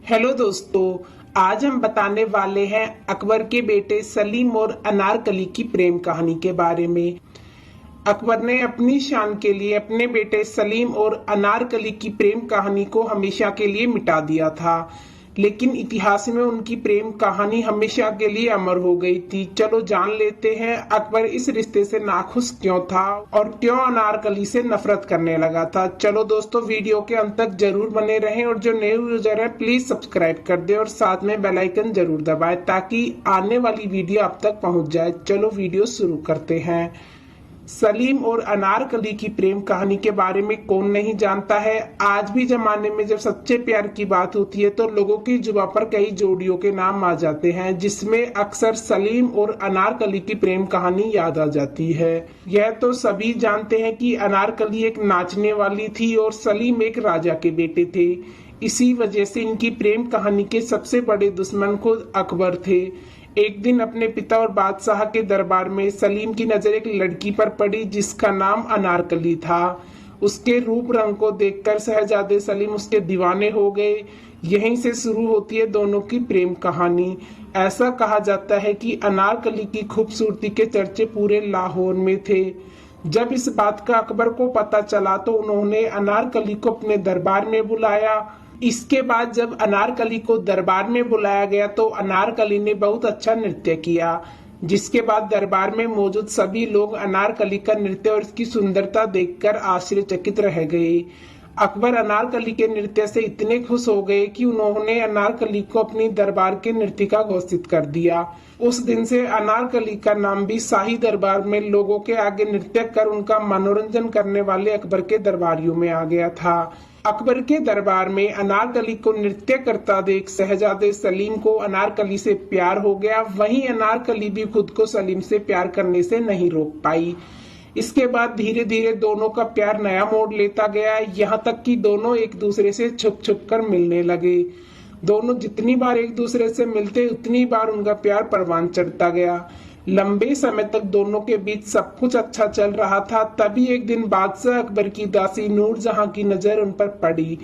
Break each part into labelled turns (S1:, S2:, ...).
S1: Hello दोस्तों, आज हम बताने वाले हैं अकबर के बेटे सलीम और अनारकली की प्रेम कहानी के बारे में। अकबर ने अपनी शान के लिए अपने बेटे सलीम और अनारकली की प्रेम कहानी को हमेशा के लिए मिटा दिया था, लेकिन इतिहास में उनकी प्रेम कहानी हमेशा के लिए अमर हो गई थी। चलो जान लेते हैं अकबर इस रिश्ते से नाखुश क्यों था और क्यों अनारकली से नफरत करने लगा था। चलो दोस्तों, वीडियो के अंत तक जरूर बने रहें और जो नए यूजर है प्लीज सब्सक्राइब कर दे और साथ में बेल आइकन जरूर दबाएं ताकि आने वाली वीडियो आप तक पहुंच जाए। चलो वीडियो शुरू करते हैं। सलीम और अनारकली की प्रेम कहानी के बारे में कौन नहीं जानता है। आज भी जमाने में जब सच्चे प्यार की बात होती है तो लोगों की जुबान पर कई जोड़ियों के नाम आ जाते हैं, जिसमें अक्सर सलीम और अनारकली की प्रेम कहानी याद आ जाती है। यह तो सभी जानते हैं कि अनारकली एक नाचने वाली थी और सलीम एक राजा के बेटे थे। इसी वजह से इनकी प्रेम कहानी के सबसे बड़े दुश्मन खुद अकबर थे। एक दिन अपने पिता और बादशाह के दरबार में सलीम की नजर एक लड़की पर पड़ी जिसका नाम अनारकली था। उसके रूप रंग को देखकर शहजादे सलीम उसके दीवाने हो गए। यहीं से शुरू होती है दोनों की प्रेम कहानी। ऐसा कहा जाता है कि अनारकली की खूबसूरती के चर्चे पूरे लाहौर में थे। जब इस बात का अकबर को पता चला तो उन्होंने अनारकली को अपने दरबार में बुलाया। इसके बाद जब अनारकली को दरबार में बुलाया गया तो अनारकली ने बहुत अच्छा नृत्य किया, जिसके बाद दरबार में मौजूद सभी लोग अनारकली का नृत्य और इसकी सुंदरता देखकर आश्चर्यचकित रह गए। अकबर अनारकली के नृत्य से इतने खुश हो गए कि उन्होंने अनारकली को अपनी दरबार के नर्तिका घोषित कर दिया। उस दिन से अनारकली का नाम भी शाही दरबार में लोगों के आगे नृत्य कर उनका मनोरंजन करने वाले अकबर के दरबारियों में आ गया था। अकबर के दरबार में अनारकली को नृत्य करता देख शहजादे सलीम को अनारकली से प्यार हो गया। वहीं अनारकली भी खुद को सलीम से प्यार करने से नहीं रोक पाई। इसके बाद धीरे धीरे दोनों का प्यार नया मोड़ लेता गया, यहाँ तक कि दोनों एक दूसरे से छुप छुप कर मिलने लगे। दोनों जितनी बार एक दूसरे से मिलते उतनी बार उनका प्यार परवान चढ़ता गया। लंबे समय तक दोनों के बीच सब कुछ अच्छा चल रहा था। तभी एक दिन बादशाह अकबर की दासी नूरजहां की नजर उन पर पड़ी।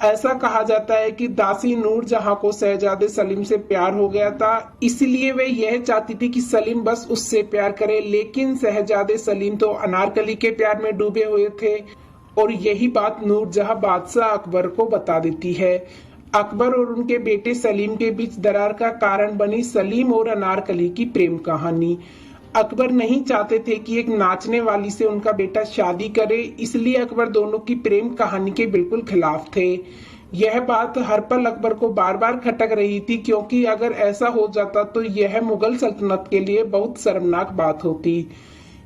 S1: ऐसा कहा जाता है कि दासी नूरजहां को शहजादे सलीम से प्यार हो गया था, इसलिए वे यह चाहती थी कि सलीम बस उससे प्यार करे। लेकिन शहजादे सलीम तो अनारकली के प्यार में डूबे हुए थे और यही बात नूरजहां बादशाह अकबर को बता देती है। अकबर और उनके बेटे सलीम के बीच दरार का कारण बनी सलीम और अनारकली की प्रेम कहानी। अकबर नहीं चाहते थे कि एक नाचने वाली से उनका बेटा शादी करे, इसलिए अकबर दोनों की प्रेम कहानी के बिल्कुल खिलाफ थे। यह बात हर पल अकबर को बार बार खटक रही थी, क्योंकि अगर ऐसा हो जाता तो यह मुगल सल्तनत के लिए बहुत शर्मनाक बात होती।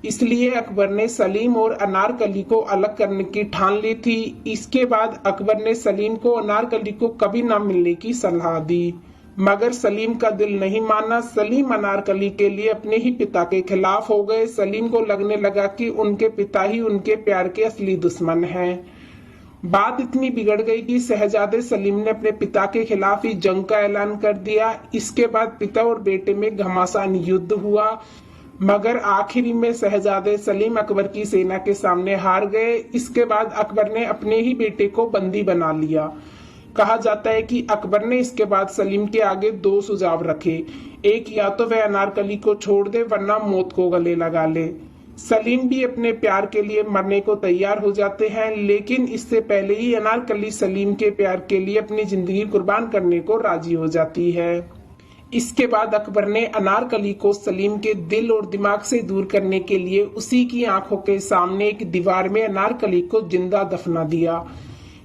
S1: इसलिए अकबर ने सलीम और अनारकली को अलग करने की ठान ली थी। इसके बाद अकबर ने सलीम को अनारकली को कभी न मिलने की सलाह दी, मगर सलीम का दिल नहीं माना। सलीम अनारकली के लिए अपने ही पिता के खिलाफ हो गए। सलीम को लगने लगा कि उनके पिता ही उनके प्यार के असली दुश्मन हैं। बात इतनी बिगड़ गई कि शहजादे सलीम ने अपने पिता के खिलाफ ही जंग का ऐलान कर दिया। इसके बाद पिता और बेटे में घमासान युद्ध हुआ, मगर आखिरी में शहजादे सलीम अकबर की सेना के सामने हार गए। इसके बाद अकबर ने अपने ही बेटे को बंदी बना लिया। कहा जाता है कि अकबर ने इसके बाद सलीम के आगे दो सुझाव रखे। एक, या तो वह अनारकली को छोड़ दे वरना मौत को गले लगा ले। सलीम भी अपने प्यार के लिए मरने को तैयार हो जाते हैं, लेकिन इससे पहले ही अनारकली सलीम के प्यार के लिए अपनी जिंदगी कुर्बान करने को राजी हो जाती है। इसके बाद अकबर ने अनारकली को सलीम के दिल और दिमाग से दूर करने के लिए उसी की आंखों के सामने एक दीवार में अनारकली को जिंदा दफना दिया।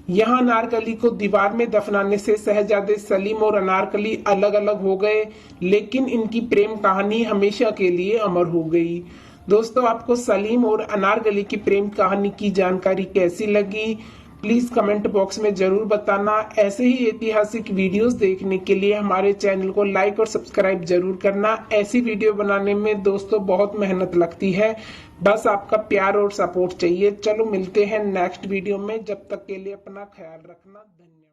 S1: यहाँ अनारकली को दीवार में दफनाने से शहजादे सलीम और अनारकली अलग अलग हो गए, लेकिन इनकी प्रेम कहानी हमेशा के लिए अमर हो गई। दोस्तों, आपको सलीम और अनारकली की प्रेम कहानी की जानकारी कैसी लगी प्लीज कमेंट बॉक्स में जरूर बताना। ऐसे ही ऐतिहासिक वीडियोस देखने के लिए हमारे चैनल को लाइक और सब्सक्राइब जरूर करना। ऐसी वीडियो बनाने में दोस्तों बहुत मेहनत लगती है, बस आपका प्यार और सपोर्ट चाहिए। चलो मिलते हैं नेक्स्ट वीडियो में, जब तक के लिए अपना ख्याल रखना। धन्यवाद।